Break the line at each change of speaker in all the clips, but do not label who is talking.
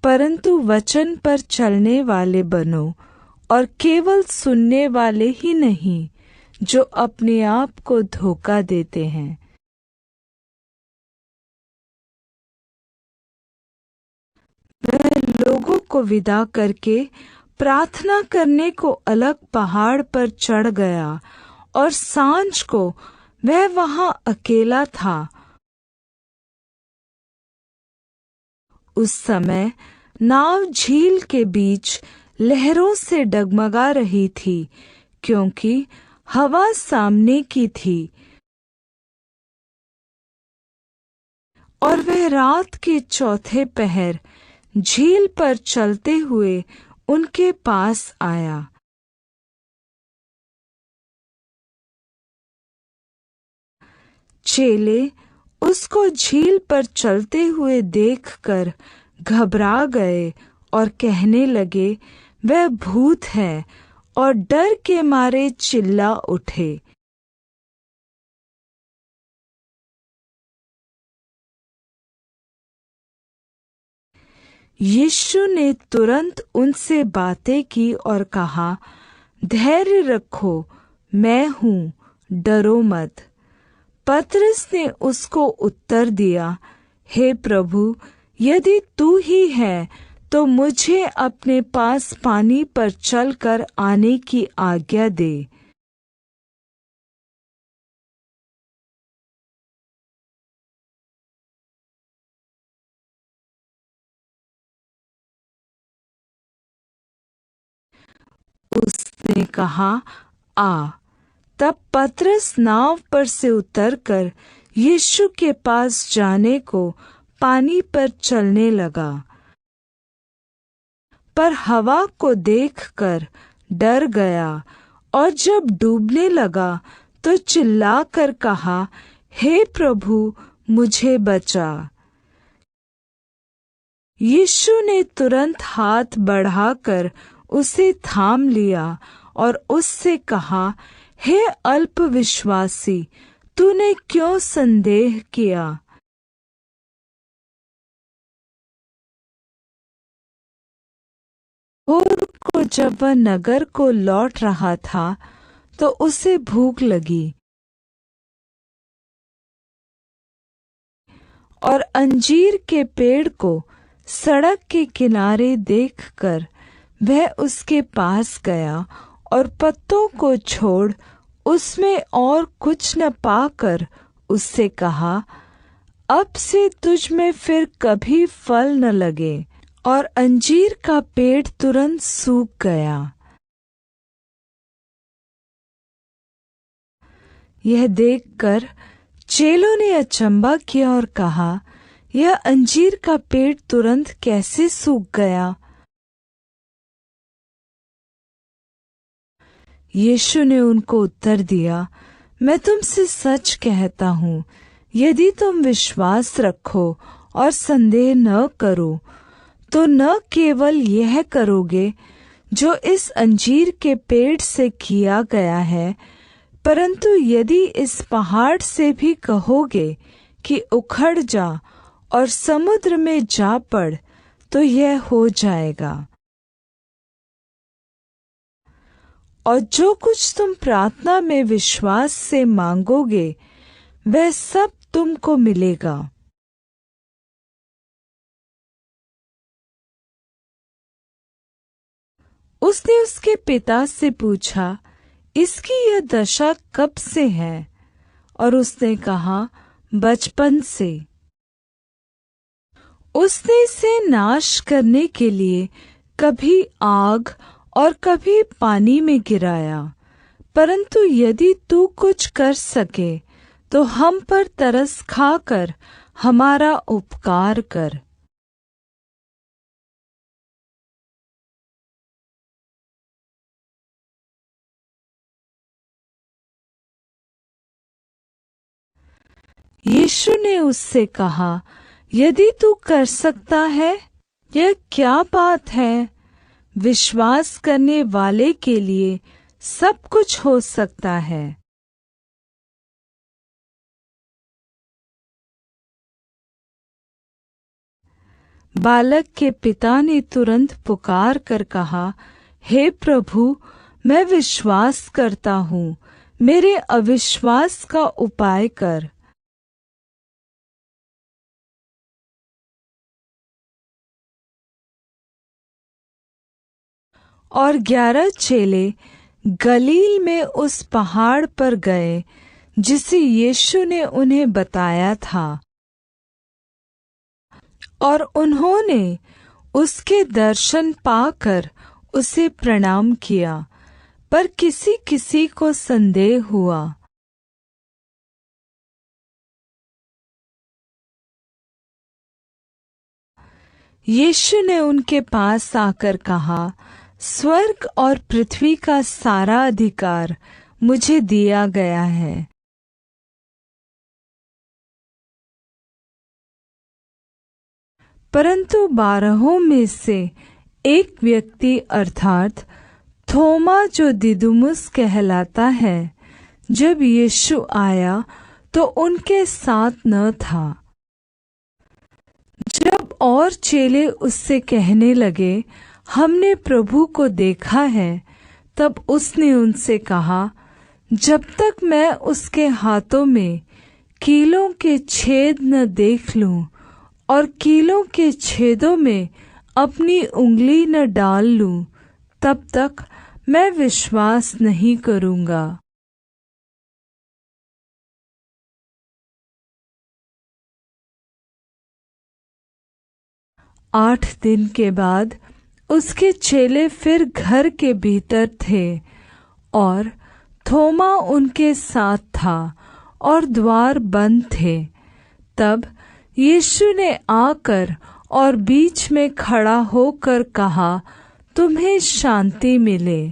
परंतु वचन पर चलने वाले बनो, और केवल सुनने वाले ही नहीं, जो अपने आप को धोखा देते हैं। वह लोगों को विदा करके प्रार्थना करने को अलग पहाड़ पर चढ़ गया, और सांझ को वह वहां अकेला था। उस समय नाव झील के बीच लहरों से डगमगा रही थी, क्योंकि हवा सामने की थी, और वह रात के चौथे पहर झील पर चलते हुए उनके पास आया। चेले उसको झील पर चलते हुए देखकर घबरा गए और कहने लगे, वह भूत है, और डर के मारे चिल्ला उठे। यीशु ने तुरंत उनसे बातें की और कहा, धैर्य रखो, मैं हूँ, डरो मत। पतरस ने उसको उत्तर दिया, हे प्रभु, यदि तू ही है तो मुझे अपने पास पानी पर चलकर आने की आज्ञा दे। उसने कहा, आ। तब पतरस नाव पर से उतरकर यीशु के पास जाने को पानी पर चलने लगा, पर हवा को देखकर डर गया, और जब डूबने लगा तो चिल्लाकर कहा, हे प्रभु, मुझे बचा। यीशु ने तुरंत हाथ बढ़ाकर उसे थाम लिया और उससे कहा, हे अल्पविश्वासी, तूने क्यों संदेह किया? भोर को जब वह नगर को लौट रहा था तो उसे भूख लगी, और अंजीर के पेड़ को सड़क के किनारे देखकर वह उसके पास गया, और पत्तों को छोड़ उसमें और कुछ न पाकर उससे कहा, अब से तुझ में फिर कभी फल न लगे। और अंजीर का पेड़ तुरंत सूख गया। यह देखकर चेलों ने अचंभा किया और कहा, यह अंजीर का पेड़ तुरंत कैसे सूख गया? यीशु ने उनको उत्तर दिया, मैं तुमसे सच कहता हूँ, यदि तुम विश्वास रखो और संदेह न करो, तो न केवल यह करोगे जो इस अंजीर के पेड़ से किया गया है, परंतु यदि इस पहाड़ से भी कहोगे कि उखड़ जा और समुद्र में जा पड़, तो यह हो जाएगा। और जो कुछ तुम प्रार्थना में विश्वास से मांगोगे, वह सब तुमको मिलेगा। उसने उसके पिता से पूछा, इसकी यह दशा कब से है? और उसने कहा, बचपन से। उसने इसे नाश करने के लिए कभी आग और कभी पानी में गिराया, परंतु यदि तू कुछ कर सके तो हम पर तरस खाकर हमारा उपकार कर। यीशु ने उससे कहा, यदि तू कर सकता है, यह क्या बात है? विश्वास करने वाले के लिए सब कुछ हो सकता है। बालक के पिता ने तुरंत पुकार कर कहा, हे प्रभु, मैं विश्वास करता हूँ, मेरे अविश्वास का उपाय कर। और 11 चेले गलील में उस पहाड़ पर गए जिसे यीशु ने उन्हें बताया था, और उन्होंने उसके दर्शन पाकर उसे प्रणाम किया, पर किसी किसी को संदेह हुआ। यीशु ने उनके पास आकर कहा, स्वर्ग और पृथ्वी का सारा अधिकार मुझे दिया गया है। परंतु 12 में से एक व्यक्ति अर्थात थोमा, जो दिदुमुस कहलाता है, जब यीशु आया तो उनके साथ न था। जब और चेले उससे कहने लगे, हमने प्रभु को देखा है, तब उसने उनसे कहा, जब तक मैं उसके हाथों में कीलों के छेद न देख लूं और कीलों के छेदों में अपनी उंगली न डाल लूं, तब तक मैं विश्वास नहीं करूंगा। आठ दिन के बाद उसके चेले फिर घर के भीतर थे और थोमा उनके साथ था और द्वार बंद थे। तब यीशु ने आकर और बीच में खड़ा होकर कहा, तुम्हें शांति मिले।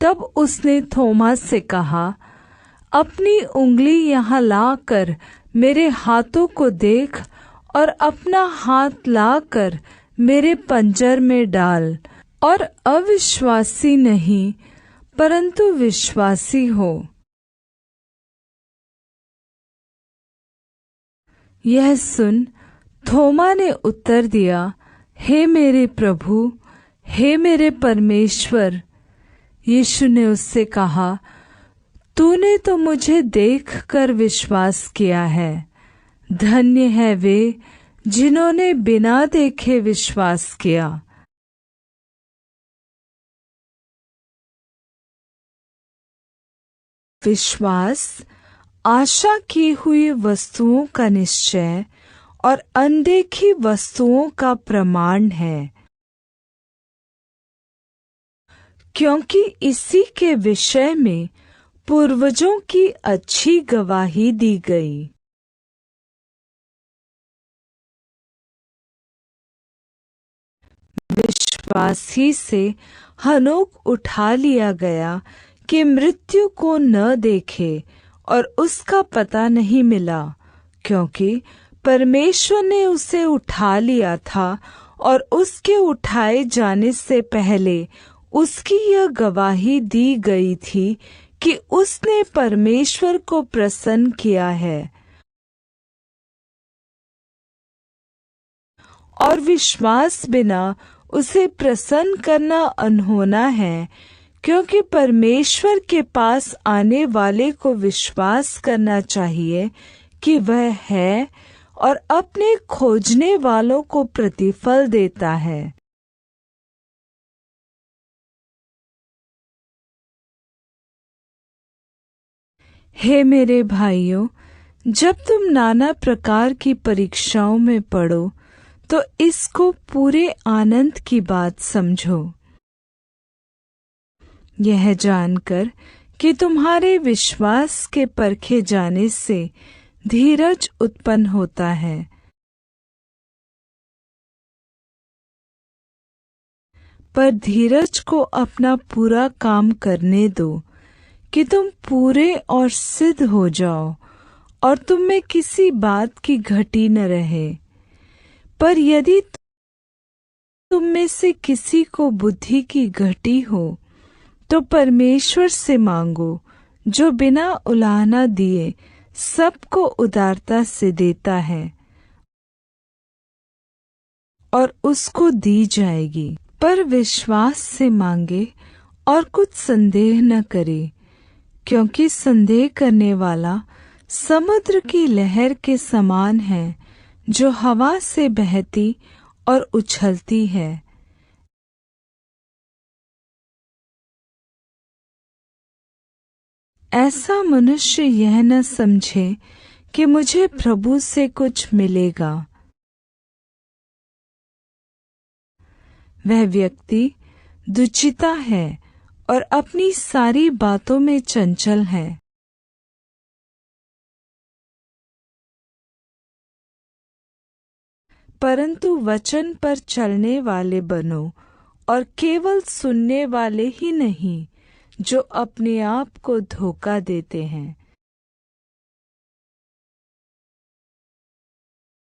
तब उसने थोमा से कहा, अपनी उंगली यहाँ लाकर मेरे हाथों को देख और अपना हाथ लाकर मेरे पंजर में डाल, और अविश्वासी नहीं परंतु विश्वासी हो। यह सुन थोमा ने उत्तर दिया, हे मेरे प्रभु, हे मेरे परमेश्वर। यीशु ने उससे कहा, तूने तो मुझे देखकर विश्वास किया है। धन्य है वे जिन्होंने बिना देखे विश्वास किया। विश्वास आशा की हुई वस्तुओं का निश्चय और अनदेखी वस्तुओं का प्रमाण है, क्योंकि इसी के विषय में पूर्वजों की अच्छी गवाही दी गई। विश्वास ही से हनोक उठा लिया गया कि मृत्यु को न देखे और उसका पता नहीं मिला, क्योंकि परमेश्वर ने उसे उठा लिया था और उसके उठाए जाने से पहले उसकी यह गवाही दी गई थी कि उसने परमेश्वर को प्रसन्न किया है। और विश्वास बिना उसे प्रसन्न करना अनहोना है, क्योंकि परमेश्वर के पास आने वाले को विश्वास करना चाहिए कि वह है और अपने खोजने वालों को प्रतिफल देता है। हे मेरे भाइयों, जब तुम नाना प्रकार की परीक्षाओं में पड़ो तो इसको पूरे आनंद की बात समझो, यह जानकर कि तुम्हारे विश्वास के परखे जाने से धीरज उत्पन्न होता है। पर धीरज को अपना पूरा काम करने दो कि तुम पूरे और सिद्ध हो जाओ और तुम में किसी बात की घटी न रहे। पर यदि तुम में से किसी को बुद्धि की घटी हो तो परमेश्वर से मांगो, जो बिना उलाहना दिए सबको उदारता से देता है और उसको दी जाएगी। पर विश्वास से मांगे और कुछ संदेह न करे, क्योंकि संदेह करने वाला समुद्र की लहर के समान है, जो हवा से बहती और उछलती है। ऐसा मनुष्य यह न समझे कि मुझे प्रभु से कुछ मिलेगा। वह व्यक्ति दुचिता है और अपनी सारी बातों में चंचल है। परंतु वचन पर चलने वाले बनो, और केवल सुनने वाले ही नहीं, जो अपने आप को धोखा देते हैं।